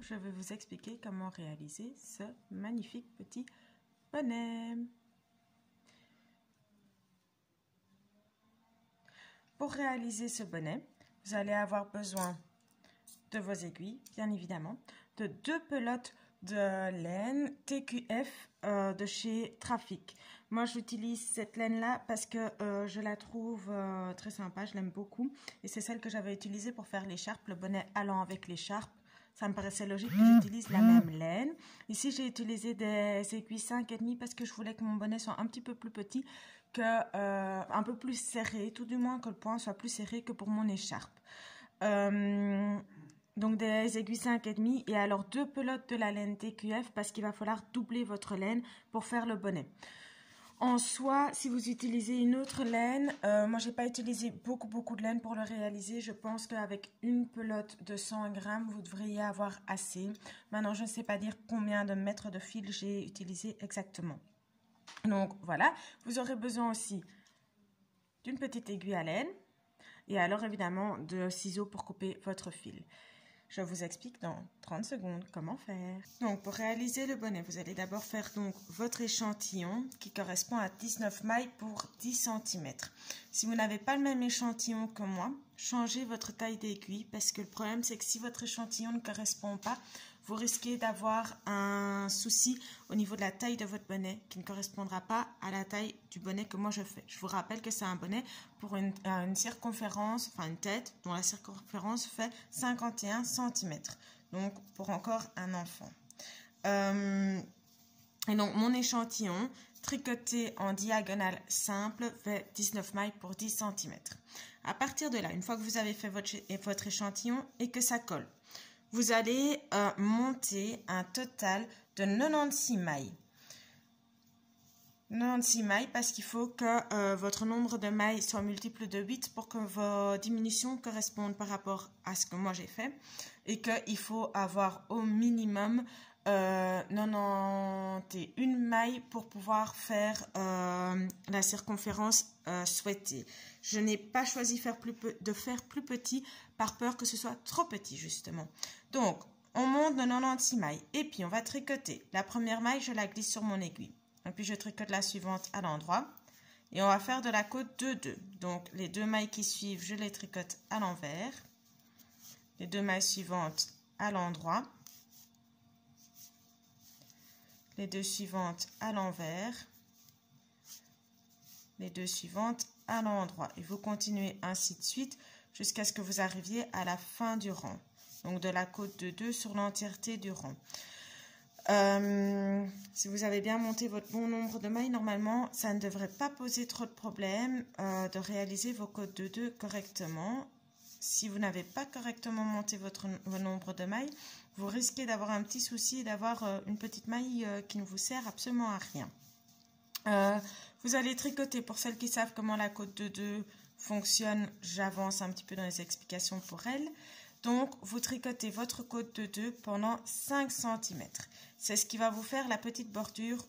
Je vais vous expliquer comment réaliser ce magnifique petit bonnet. Pour réaliser ce bonnet, vous allez avoir besoin de vos aiguilles, bien évidemment, de 2 pelotes de laine TQF de chez Trafic. Moi, j'utilise cette laine-là parce que je la trouve très sympa, je l'aime beaucoup. Et c'est celle que j'avais utilisée pour faire l'écharpe, le bonnet allant avec l'écharpe. Ça me paraissait logique que j'utilise la même laine. Ici, j'ai utilisé des aiguilles 5,5 parce que je voulais que mon bonnet soit un petit peu plus petit, un peu plus serré, tout du moins que le point soit plus serré que pour mon écharpe. Donc des aiguilles 5,5 et alors 2 pelotes de la laine TQF parce qu'il va falloir doubler votre laine pour faire le bonnet. En soi, si vous utilisez une autre laine, moi j'ai pas utilisé beaucoup de laine pour le réaliser. Je pense qu'avec une pelote de 100 grammes, vous devriez avoir assez. Maintenant, je ne sais pas dire combien de mètres de fil j'ai utilisé exactement. Donc voilà, vous aurez besoin aussi d'une petite aiguille à laine et alors évidemment de ciseaux pour couper votre fil. Je vous explique dans 30 secondes comment faire. Donc, pour réaliser le bonnet, vous allez d'abord faire donc votre échantillon qui correspond à 19 mailles pour 10 cm. Si vous n'avez pas le même échantillon que moi, changez votre taille d'aiguille parce que le problème, c'est que si votre échantillon ne correspond pas, vous risquez d'avoir un souci au niveau de la taille de votre bonnet qui ne correspondra pas à la taille du bonnet que moi je fais. Je vous rappelle que c'est un bonnet pour une circonférence, enfin une tête dont la circonférence fait 51 cm. Donc pour encore un enfant. Et donc mon échantillon tricoté en diagonale simple fait 19 mailles pour 10 cm. À partir de là, une fois que vous avez fait votre échantillon et que ça colle, vous allez monter un total de 96 mailles. 96 mailles parce qu'il faut que votre nombre de mailles soit multiple de 8 pour que vos diminutions correspondent par rapport à ce que moi j'ai fait. Et qu'il faut avoir au minimum 91 mailles pour pouvoir faire la circonférence souhaitée. Je n'ai pas choisi de faire plus petit par peur que ce soit trop petit justement. Donc, on monte de 96 mailles et puis on va tricoter. La première maille, je la glisse sur mon aiguille. Et puis je tricote la suivante à l'endroit. Et on va faire de la côte de 2. Donc, les 2 mailles qui suivent, je les tricote à l'envers. Les 2 mailles suivantes à l'endroit. Les 2 suivantes à l'envers. Les 2 suivantes à l'endroit. Et vous continuez ainsi de suite jusqu'à ce que vous arriviez à la fin du rang. Donc, de la côte de 2 sur l'entièreté du rang. Si vous avez bien monté votre bon nombre de mailles, normalement, ça ne devrait pas poser trop de problèmes de réaliser vos côtes de 2 correctement. Si vous n'avez pas correctement monté votre nombre de mailles, vous risquez d'avoir un petit souci d'avoir une petite maille qui ne vous sert absolument à rien. Vous allez tricoter, pour celles qui savent comment la côte de 2 fonctionne, j'avance un petit peu dans les explications pour elles. Donc, vous tricotez votre côte de 2 pendant 5 cm. C'est ce qui va vous faire la petite bordure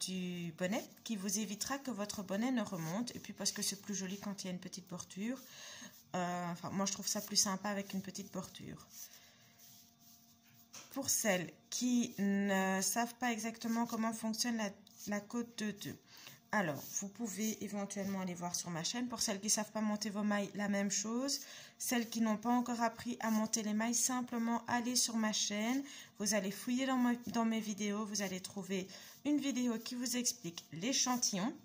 du bonnet qui vous évitera que votre bonnet ne remonte. Et puis, parce que c'est plus joli quand il y a une petite bordure. Enfin, moi, je trouve ça plus sympa avec une petite bordure. Pour celles qui ne savent pas exactement comment fonctionne la côte de 2, alors, vous pouvez éventuellement aller voir sur ma chaîne. Pour celles qui ne savent pas monter vos mailles, la même chose. Celles qui n'ont pas encore appris à monter les mailles, simplement allez sur ma chaîne. Vous allez fouiller dans mes vidéos. Vous allez trouver une vidéo qui vous explique l'échantillon,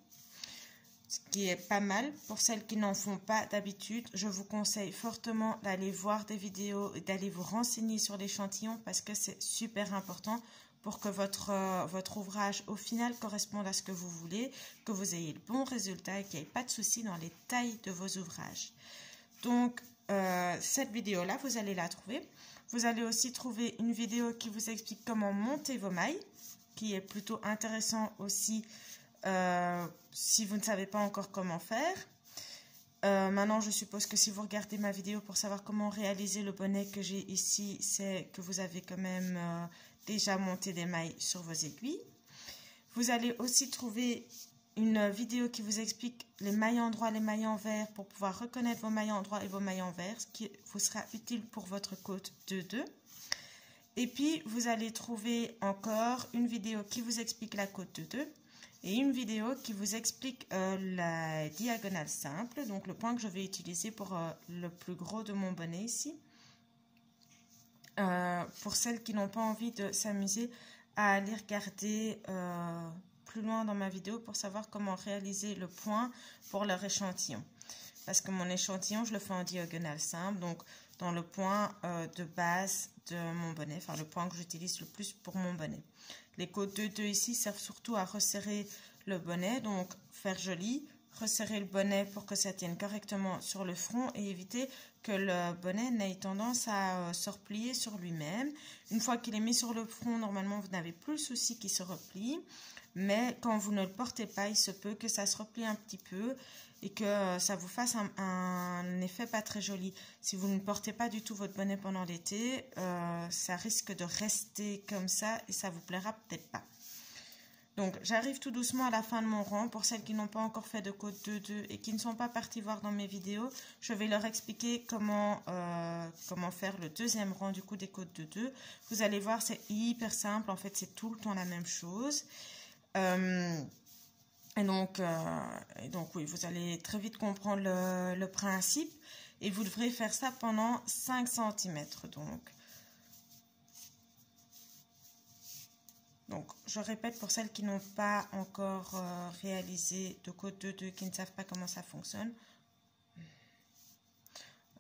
ce qui est pas mal. Pour celles qui n'en font pas d'habitude, je vous conseille fortement d'aller voir des vidéos et d'aller vous renseigner sur l'échantillon parce que c'est super important pour que votre ouvrage au final corresponde à ce que vous voulez, que vous ayez le bon résultat et qu'il n'y ait pas de souci dans les tailles de vos ouvrages. Donc, cette vidéo-là, vous allez la trouver. Vous allez aussi trouver une vidéo qui vous explique comment monter vos mailles, qui est plutôt intéressant aussi si vous ne savez pas encore comment faire. Maintenant, je suppose que si vous regardez ma vidéo pour savoir comment réaliser le bonnet que j'ai ici, c'est que vous avez quand même déjà monté des mailles sur vos aiguilles. Vous allez aussi trouver une vidéo qui vous explique les mailles endroits, les mailles envers pour pouvoir reconnaître vos mailles endroits et vos mailles envers, ce qui vous sera utile pour votre côte 2-2. Et puis, vous allez trouver encore une vidéo qui vous explique la côte 2-2 et une vidéo qui vous explique la diagonale simple, donc le point que je vais utiliser pour le plus gros de mon bonnet ici. Pour celles qui n'ont pas envie de s'amuser à aller regarder plus loin dans ma vidéo pour savoir comment réaliser le point pour leur échantillon. Parce que mon échantillon, je le fais en diagonale simple, donc dans le point de base de mon bonnet, enfin le point que j'utilise le plus pour mon bonnet. Les côtes 2-2 ici servent surtout à resserrer le bonnet, donc faire joli, resserrer le bonnet pour que ça tienne correctement sur le front et éviter que le bonnet n'ait tendance à se replier sur lui-même. Une fois qu'il est mis sur le front, normalement vous n'avez plus le souci qu'il se replie, mais quand vous ne le portez pas, il se peut que ça se replie un petit peu et que ça vous fasse un effet pas très joli. Si vous ne portez pas du tout votre bonnet pendant l'été, ça risque de rester comme ça et ça vous plaira peut-être pas. Donc, j'arrive tout doucement à la fin de mon rang. Pour celles qui n'ont pas encore fait de côte 2-2 et qui ne sont pas parties voir dans mes vidéos, je vais leur expliquer comment faire le deuxième rang du coup des côtes 2-2. Vous allez voir, c'est hyper simple. En fait, c'est tout le temps la même chose. Et donc, oui, vous allez très vite comprendre le principe. Et vous devrez faire ça pendant 5 cm. Donc, je répète pour celles qui n'ont pas encore réalisé de côte 2-2, qui ne savent pas comment ça fonctionne.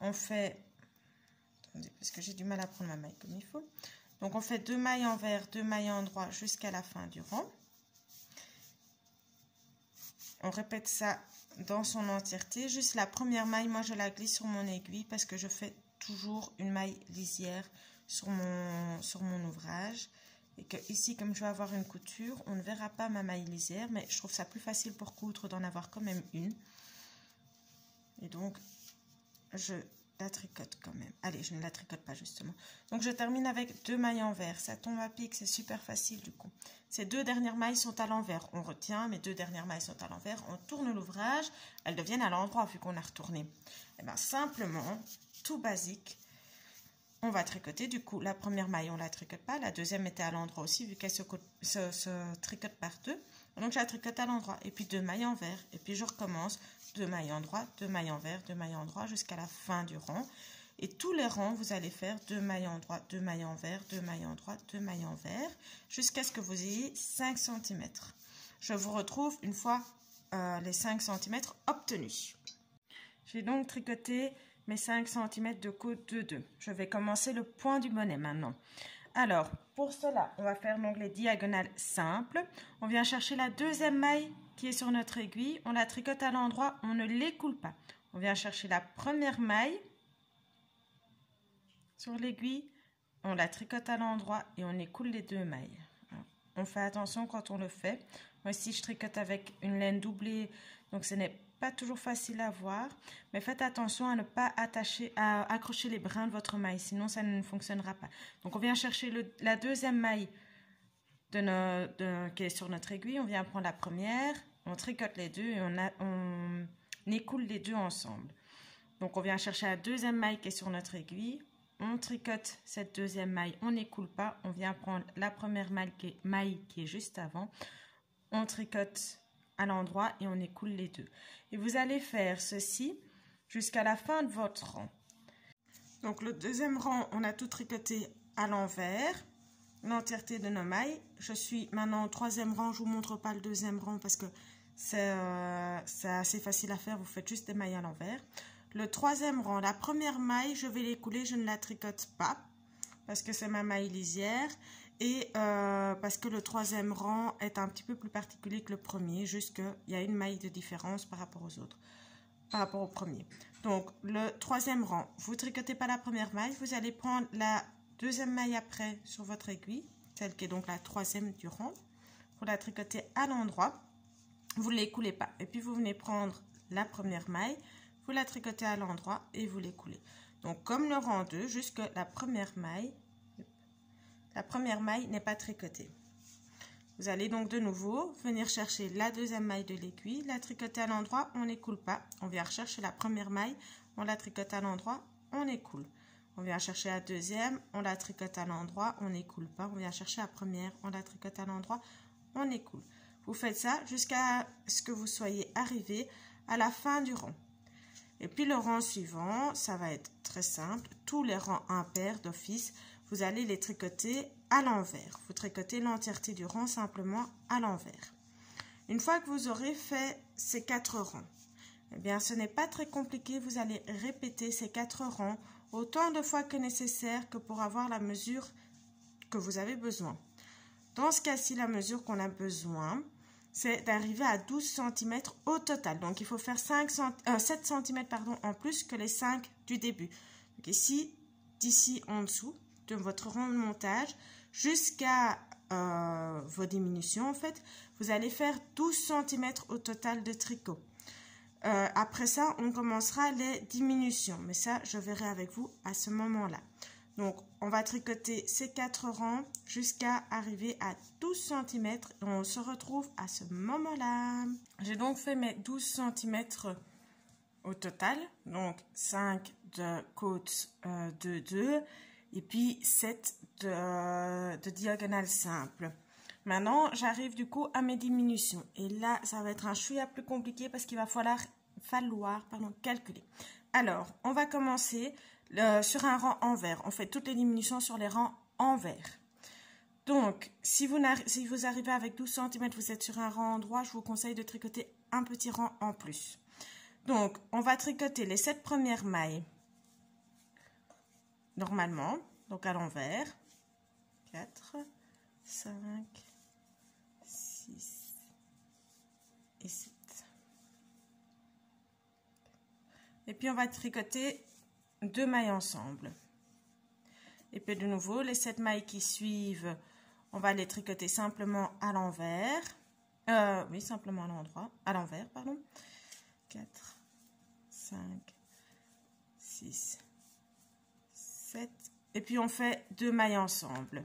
On fait, attendez, parce que j'ai du mal à prendre ma maille comme il faut. Donc, on fait 2 mailles envers, 2 mailles endroits jusqu'à la fin du rang. On répète ça dans son entièreté. Juste la première maille, moi, je la glisse sur mon aiguille parce que je fais toujours une maille lisière sur mon ouvrage. Et que ici, comme je vais avoir une couture, on ne verra pas ma maille lisière, mais je trouve ça plus facile pour coudre d'en avoir quand même une. Et donc, je la tricote quand même. Allez, je ne la tricote pas justement. Donc, je termine avec 2 mailles envers. Ça tombe à pic, c'est super facile du coup. Ces 2 dernières mailles sont à l'envers. On retient, mes 2 dernières mailles sont à l'envers. On tourne l'ouvrage, elles deviennent à l'endroit vu qu'on a retourné. Et bien, simplement, tout basique. On va tricoter, du coup, la première maille, on ne la tricote pas. La deuxième était à l'endroit aussi, vu qu'elle se tricote par 2. Donc, je la tricote à l'endroit. Et puis, 2 mailles envers. Et puis, je recommence 2 mailles endroits, 2 mailles envers, 2 mailles endroits jusqu'à la fin du rang. Et tous les rangs, vous allez faire 2 mailles endroits, 2 mailles envers, 2 mailles endroits, 2 mailles envers, jusqu'à ce que vous ayez 5 cm. Je vous retrouve une fois les 5 cm obtenus. J'ai donc tricoté mes 5 cm de côte 2-2. Je vais commencer le point du bonnet maintenant. Alors, pour cela, on va faire l'onglet diagonale simple. On vient chercher la deuxième maille qui est sur notre aiguille. On la tricote à l'endroit, on ne l'écoule pas. On vient chercher la première maille sur l'aiguille. On la tricote à l'endroit et on écoule les 2 mailles. On fait attention quand on le fait. Moi ici, je tricote avec une laine doublée, donc ce n'est pas toujours facile à voir, mais faites attention à ne pas accrocher les brins de votre maille, sinon ça ne fonctionnera pas. Donc on vient chercher la deuxième maille qui est sur notre aiguille, on vient prendre la première, on tricote les 2 et on écoule les 2 ensemble. Donc on vient chercher la deuxième maille qui est sur notre aiguille, on tricote cette deuxième maille, on n'écoule pas, on vient prendre la première maille qui est juste avant, on tricote à l'endroit et on écoule les 2. Et vous allez faire ceci jusqu'à la fin de votre rang. Donc le deuxième rang, on a tout tricoté à l'envers, l'entièreté de nos mailles. Je suis maintenant au 3e rang, je ne vous montre pas le 2e rang parce que c'est assez facile à faire, vous faites juste des mailles à l'envers. Le 3e rang, la première maille, je vais l'écouler, je ne la tricote pas parce que c'est ma maille lisière. Et parce que le 3e rang est un petit peu plus particulier que le premier, juste qu'il y a une maille de différence par rapport aux autres, par rapport au premier. Donc, le 3e rang, vous tricotez pas la première maille, vous allez prendre la deuxième maille après sur votre aiguille, celle qui est donc la 3e du rang. Vous la tricotez à l'endroit, vous ne l'écoulez pas. Et puis, vous venez prendre la première maille, vous la tricotez à l'endroit et vous l'écoulez. Donc, comme le rang 2, jusque la première maille n'est pas tricotée. Vous allez donc de nouveau venir chercher la deuxième maille de l'aiguille, la tricoter à l'endroit, on n'écoule pas. On vient rechercher la première maille, on la tricote à l'endroit, on écoule. On vient chercher la deuxième, on la tricote à l'endroit, on n'écoule pas. On vient chercher la première, on la tricote à l'endroit, on écoule. Vous faites ça jusqu'à ce que vous soyez arrivé à la fin du rang. Et puis le rang suivant, ça va être très simple. Tous les rangs impairs d'office, vous allez les tricoter à l'envers. Vous tricotez l'entièreté du rang simplement à l'envers. Une fois que vous aurez fait ces 4 rangs, eh bien ce n'est pas très compliqué. Vous allez répéter ces 4 rangs autant de fois que nécessaire que pour avoir la mesure que vous avez besoin. Dans ce cas-ci, la mesure qu'on a besoin, c'est d'arriver à 12 cm au total. Donc, il faut faire 7 cm en plus que les 5 du début. Donc, ici, d'ici en dessous de votre rang de montage jusqu'à vos diminutions, en fait, vous allez faire 12 cm au total de tricot. Après ça, on commencera les diminutions. Mais ça, je verrai avec vous à ce moment-là. Donc, on va tricoter ces 4 rangs jusqu'à arriver à 12 cm. Et on se retrouve à ce moment-là. J'ai donc fait mes 12 cm au total. Donc, 5 de côte de 2 et puis 7 de diagonale simple. Maintenant, j'arrive du coup à mes diminutions. Et là, ça va être un chouïa plus compliqué parce qu'il va falloir calculer. Alors, on va commencer sur un rang envers. On fait toutes les diminutions sur les rangs envers. Donc, si vous arrivez avec 12 cm, vous êtes sur un rang droit, je vous conseille de tricoter un petit rang en plus. Donc, on va tricoter les 7 premières mailles normalement, donc à l'envers. 4, 5, 6 et 7. Et puis, on va tricoter 2 mailles ensemble. Et puis, de nouveau, les 7 mailles qui suivent, on va les tricoter simplement à l'envers. Oui, simplement à l'envers, pardon. 4, 5, 6, 7. Et puis, on fait 2 mailles ensemble.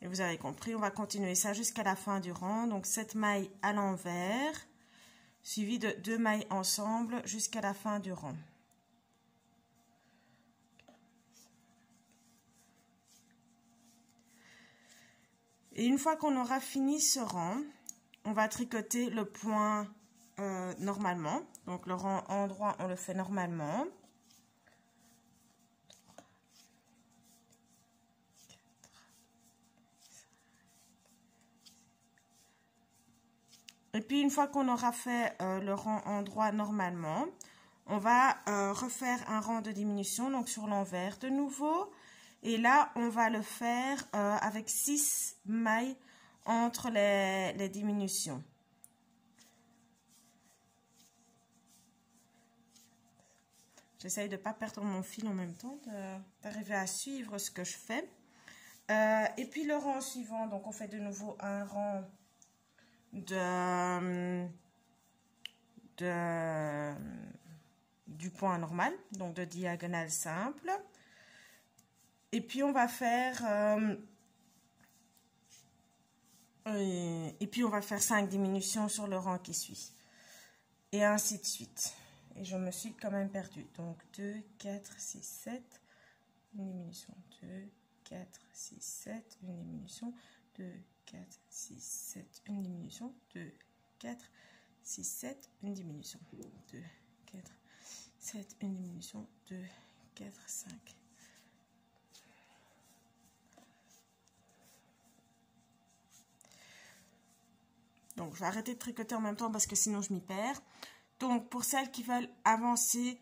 Et vous avez compris, on va continuer ça jusqu'à la fin du rang. Donc, 7 mailles à l'envers, suivi de 2 mailles ensemble jusqu'à la fin du rang. Et une fois qu'on aura fini ce rang, on va tricoter le point normalement. Donc, le rang endroit, on le fait normalement. Et puis, une fois qu'on aura fait le rang endroit normalement, on va refaire un rang de diminution, donc sur l'envers de nouveau. Et là, on va le faire avec 6 mailles entre les diminutions. J'essaye de ne pas perdre mon fil en même temps, d'arriver à suivre ce que je fais. Et puis le rang suivant, donc on fait de nouveau un rang du point normal, donc de diagonale simple. Et puis on va faire 5 diminutions sur le rang qui suit. Et ainsi de suite. Et je me suis quand même perdue. Donc 2, 4, 6, 7, une diminution, 2, 4, 6, 7, une diminution, 2, 4, 6, 7, une diminution, 2, 4, 6, 7, une diminution, 2, 4, 7, une diminution, 2, 4, 5. Donc, je vais arrêter de tricoter en même temps parce que sinon je m'y perds. Donc, pour celles qui veulent avancer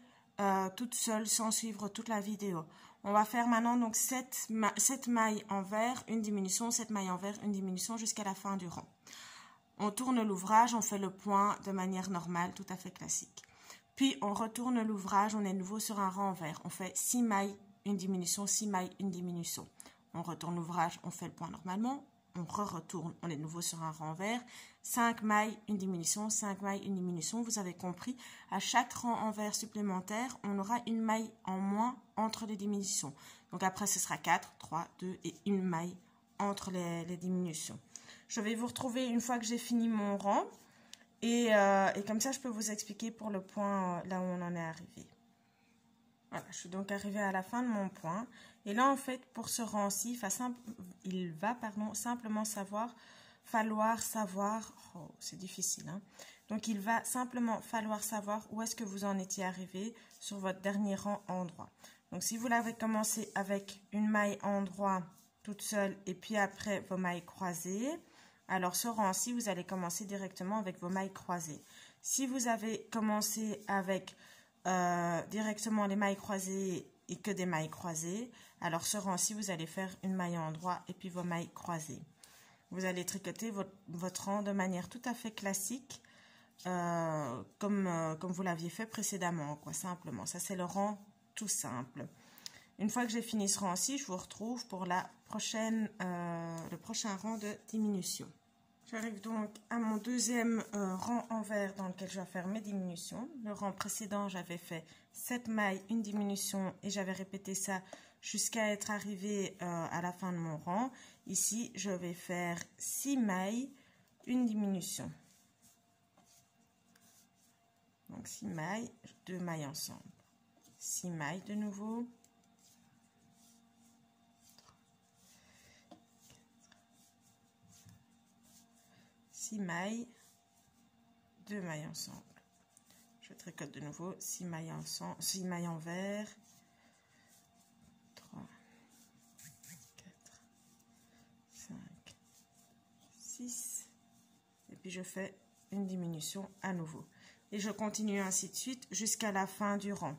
toutes seules sans suivre toute la vidéo, on va faire maintenant donc 7 mailles envers, une diminution, 7 mailles envers, une diminution jusqu'à la fin du rang. On tourne l'ouvrage, on fait le point de manière normale, tout à fait classique. Puis, on retourne l'ouvrage, on est de nouveau sur un rang envers. On fait 6 mailles, une diminution, 6 mailles, une diminution. On retourne l'ouvrage, on fait le point normalement. On retourne, on est de nouveau sur un rang envers. 5 mailles, une diminution, 5 mailles, une diminution. Vous avez compris, à chaque rang envers supplémentaire, on aura une maille en moins entre les diminutions. Donc après, ce sera 4, 3, 2 et une maille entre les diminutions. Je vais vous retrouver une fois que j'ai fini mon rang. Et comme ça, je peux vous expliquer pour le point là où on en est arrivé. Voilà, je suis donc arrivée à la fin de mon point. Et là, en fait, pour ce rang-ci, il va simplement falloir savoir, oh, c'est difficile, hein. Donc, il va simplement falloir savoir où est-ce que vous en étiez arrivé sur votre dernier rang endroit. Donc, si vous l'avez commencé avec une maille endroit toute seule et puis après vos mailles croisées, alors ce rang-ci, vous allez commencer directement avec vos mailles croisées. Si vous avez commencé avec directement les mailles croisées et que des mailles croisées, alors ce rang-ci, vous allez faire une maille endroit et puis vos mailles croisées. Vous allez tricoter votre rang de manière tout à fait classique, comme vous l'aviez fait précédemment, quoi, simplement. Ça, c'est le rang tout simple. Une fois que j'ai fini ce rang-ci, je vous retrouve pour le prochain rang de diminution. J'arrive donc à mon deuxième rang envers dans lequel je vais faire mes diminutions. Le rang précédent, j'avais fait 7 mailles, une diminution et j'avais répété ça jusqu'à être arrivé à la fin de mon rang. Ici, je vais faire 6 mailles, une diminution. Donc 6 mailles, 2 mailles ensemble. 6 mailles de nouveau. 6 mailles, 2 mailles ensemble. Je tricote de nouveau 6 mailles ensemble, 6 mailles envers. 3, 4, 5, 6. Et puis je fais une diminution à nouveau. Et je continue ainsi de suite jusqu'à la fin du rang.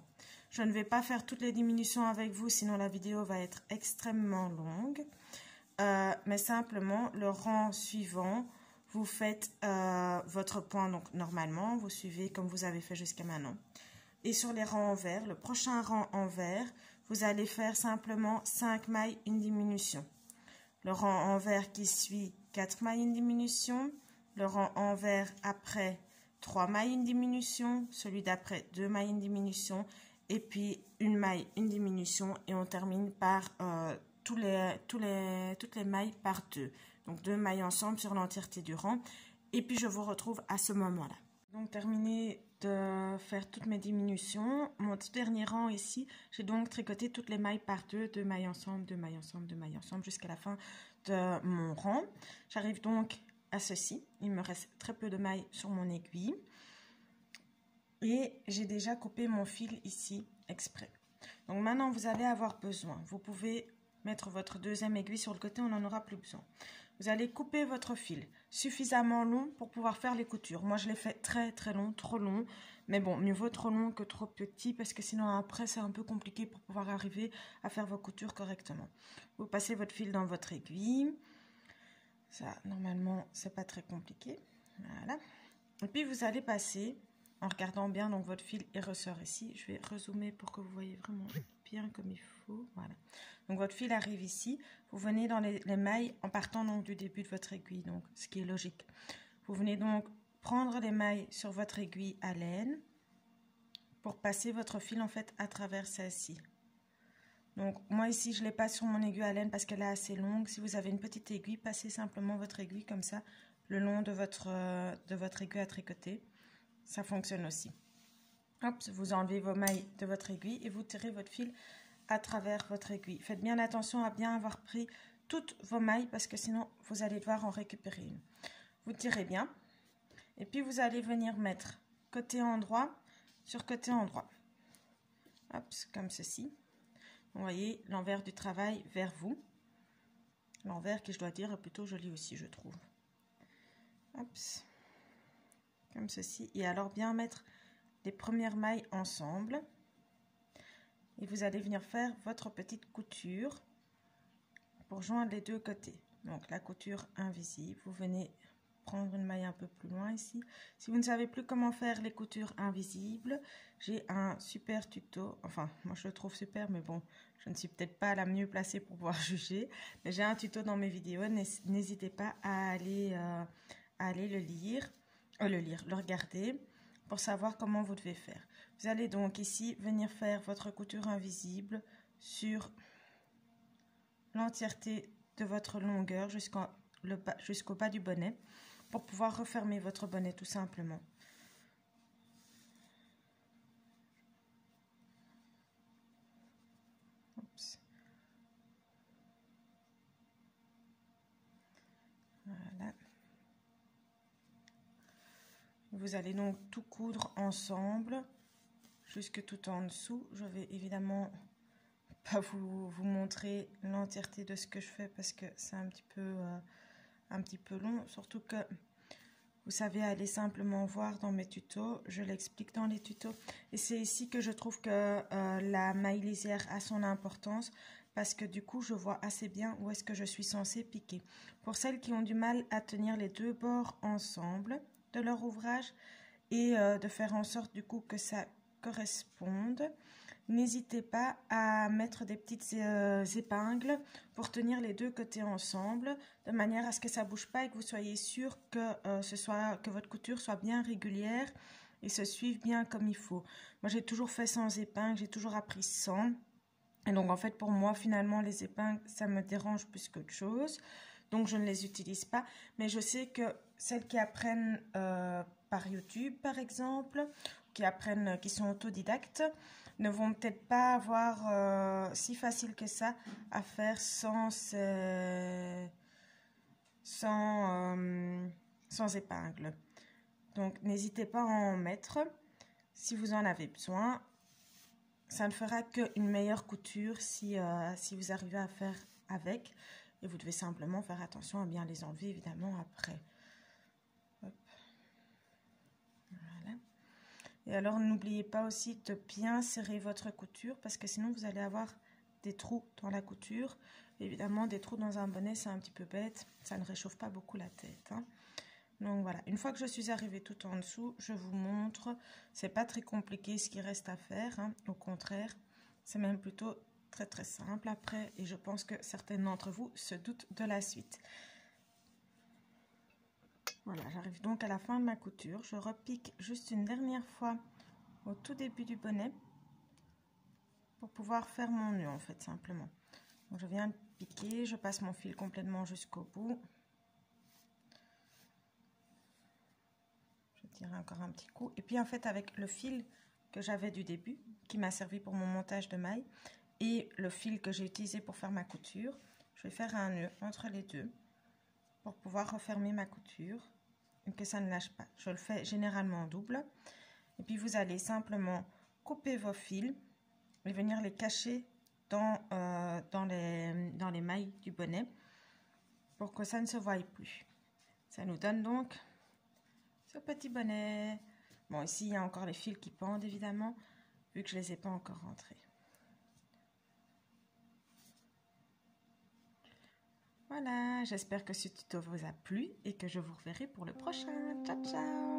Je ne vais pas faire toutes les diminutions avec vous, sinon la vidéo va être extrêmement longue. Mais simplement, le rang suivant, vous faites votre point, donc normalement, vous suivez comme vous avez fait jusqu'à maintenant. Et sur les rangs envers, le prochain rang envers, vous allez faire simplement 5 mailles, une diminution. Le rang envers qui suit, 4 mailles, une diminution. Le rang envers après, 3 mailles, une diminution. Celui d'après, 2 mailles, une diminution. Et puis, une maille, une diminution. Et on termine par toutes les mailles par 2. Donc 2 mailles ensemble sur l'entièreté du rang. Et puis je vous retrouve à ce moment-là. Donc terminé de faire toutes mes diminutions. Mon tout dernier rang ici, j'ai donc tricoté toutes les mailles par 2. 2 mailles ensemble, 2 mailles ensemble, 2 mailles ensemble jusqu'à la fin de mon rang. J'arrive donc à ceci. Il me reste très peu de mailles sur mon aiguille. Et j'ai déjà coupé mon fil ici exprès. Donc maintenant vous allez avoir besoin. Vous pouvez mettre votre deuxième aiguille sur le côté, on n'en aura plus besoin. Vous allez couper votre fil suffisamment long pour pouvoir faire les coutures. Moi, je l'ai fait très très long, trop long. Mais bon, mieux vaut trop long que trop petit parce que sinon après, c'est un peu compliqué pour pouvoir arriver à faire vos coutures correctement. Vous passez votre fil dans votre aiguille. Ça, normalement, c'est pas très compliqué. Voilà. Et puis, vous allez passer en regardant bien donc votre fil et ressort ici. Je vais rezoomer pour que vous voyez vraiment bien comme il faut. Voilà. Donc votre fil arrive ici, vous venez dans les mailles en partant donc du début de votre aiguille, donc ce qui est logique. Vous venez donc prendre les mailles sur votre aiguille à laine pour passer votre fil en fait à travers celle-ci. Donc moi ici je ne l'ai pas sur mon aiguille à laine parce qu'elle est assez longue. Si vous avez une petite aiguille, passez simplement votre aiguille comme ça le long de votre aiguille à tricoter. Ça fonctionne aussi. Hop, vous enlevez vos mailles de votre aiguille et vous tirez votre fil à travers votre aiguille. Faites bien attention à bien avoir pris toutes vos mailles parce que sinon vous allez devoir en récupérer une. Vous tirez bien et puis vous allez venir mettre côté endroit sur côté endroit. Hop, comme ceci. Vous voyez l'envers du travail vers vous. L'envers qui, je dois dire, est plutôt joli aussi, je trouve. Hop, comme ceci. Et alors bien mettre les premières mailles ensemble. Et vous allez venir faire votre petite couture pour joindre les deux côtés. Donc la couture invisible, vous venez prendre une maille un peu plus loin ici. Si vous ne savez plus comment faire les coutures invisibles, j'ai un super tuto. Enfin, moi je le trouve super, mais bon, je ne suis peut-être pas la mieux placée pour pouvoir juger. Mais j'ai un tuto dans mes vidéos, n'hésitez pas à aller le regarder pour savoir comment vous devez faire. Vous allez donc ici venir faire votre couture invisible sur l'entièreté de votre longueur jusqu'à jusqu'au bas du bonnet pour pouvoir refermer votre bonnet tout simplement. Oups. Voilà. Vous allez donc tout coudre ensemble jusque tout en dessous. Je vais évidemment pas vous montrer l'entièreté de ce que je fais parce que c'est un petit peu long, surtout que vous savez aller simplement voir dans mes tutos, je l'explique dans les tutos. Et c'est ici que je trouve que la maille lisière a son importance parce que du coup, je vois assez bien où est-ce que je suis censée piquer. Pour celles qui ont du mal à tenir les deux bords ensemble de leur ouvrage et de faire en sorte du coup que ça corresponde, n'hésitez pas à mettre des petites épingles pour tenir les deux côtés ensemble, de manière à ce que ça ne bouge pas et que vous soyez sûr que votre couture soit bien régulière et se suive bien comme il faut. Moi, j'ai toujours fait sans épingles, j'ai toujours appris sans. Et donc, en fait, pour moi, finalement, les épingles, ça me dérange plus qu'autre chose. Donc, je ne les utilise pas. Mais je sais que celles qui apprennent par YouTube, par exemple, qui sont autodidactes, ne vont peut-être pas avoir si facile que ça à faire sans épingles. Donc, n'hésitez pas à en mettre si vous en avez besoin. Ça ne fera qu'une meilleure couture si vous arrivez à faire avec. Et vous devez simplement faire attention à bien les enlever, évidemment, après. Hop. Voilà. Et alors, n'oubliez pas aussi de bien serrer votre couture parce que sinon, vous allez avoir des trous dans la couture. Évidemment, des trous dans un bonnet, c'est un petit peu bête. Ça ne réchauffe pas beaucoup la tête, hein. Donc voilà, une fois que je suis arrivée tout en dessous, je vous montre. C'est pas très compliqué ce qui reste à faire, hein. Au contraire, c'est même plutôt très très simple après. Et je pense que certaines d'entre vous se doutent de la suite. Voilà, j'arrive donc à la fin de ma couture. Je repique juste une dernière fois au tout début du bonnet pour pouvoir faire mon nœud en fait simplement. Donc je viens de piquer, je passe mon fil complètement jusqu'au bout. Je tire encore un petit coup. Et puis en fait avec le fil que j'avais du début, qui m'a servi pour mon montage de mailles, et le fil que j'ai utilisé pour faire ma couture, je vais faire un nœud entre les deux pour pouvoir refermer ma couture et que ça ne lâche pas. Je le fais généralement en double. Et puis vous allez simplement couper vos fils et venir les cacher dans les mailles du bonnet pour que ça ne se voie plus. Ça nous donne donc ce petit bonnet. Bon, ici, il y a encore les fils qui pendent, évidemment, vu que je ne les ai pas encore rentrés. Voilà, j'espère que ce tuto vous a plu et que je vous reverrai pour le prochain. Ciao, ciao!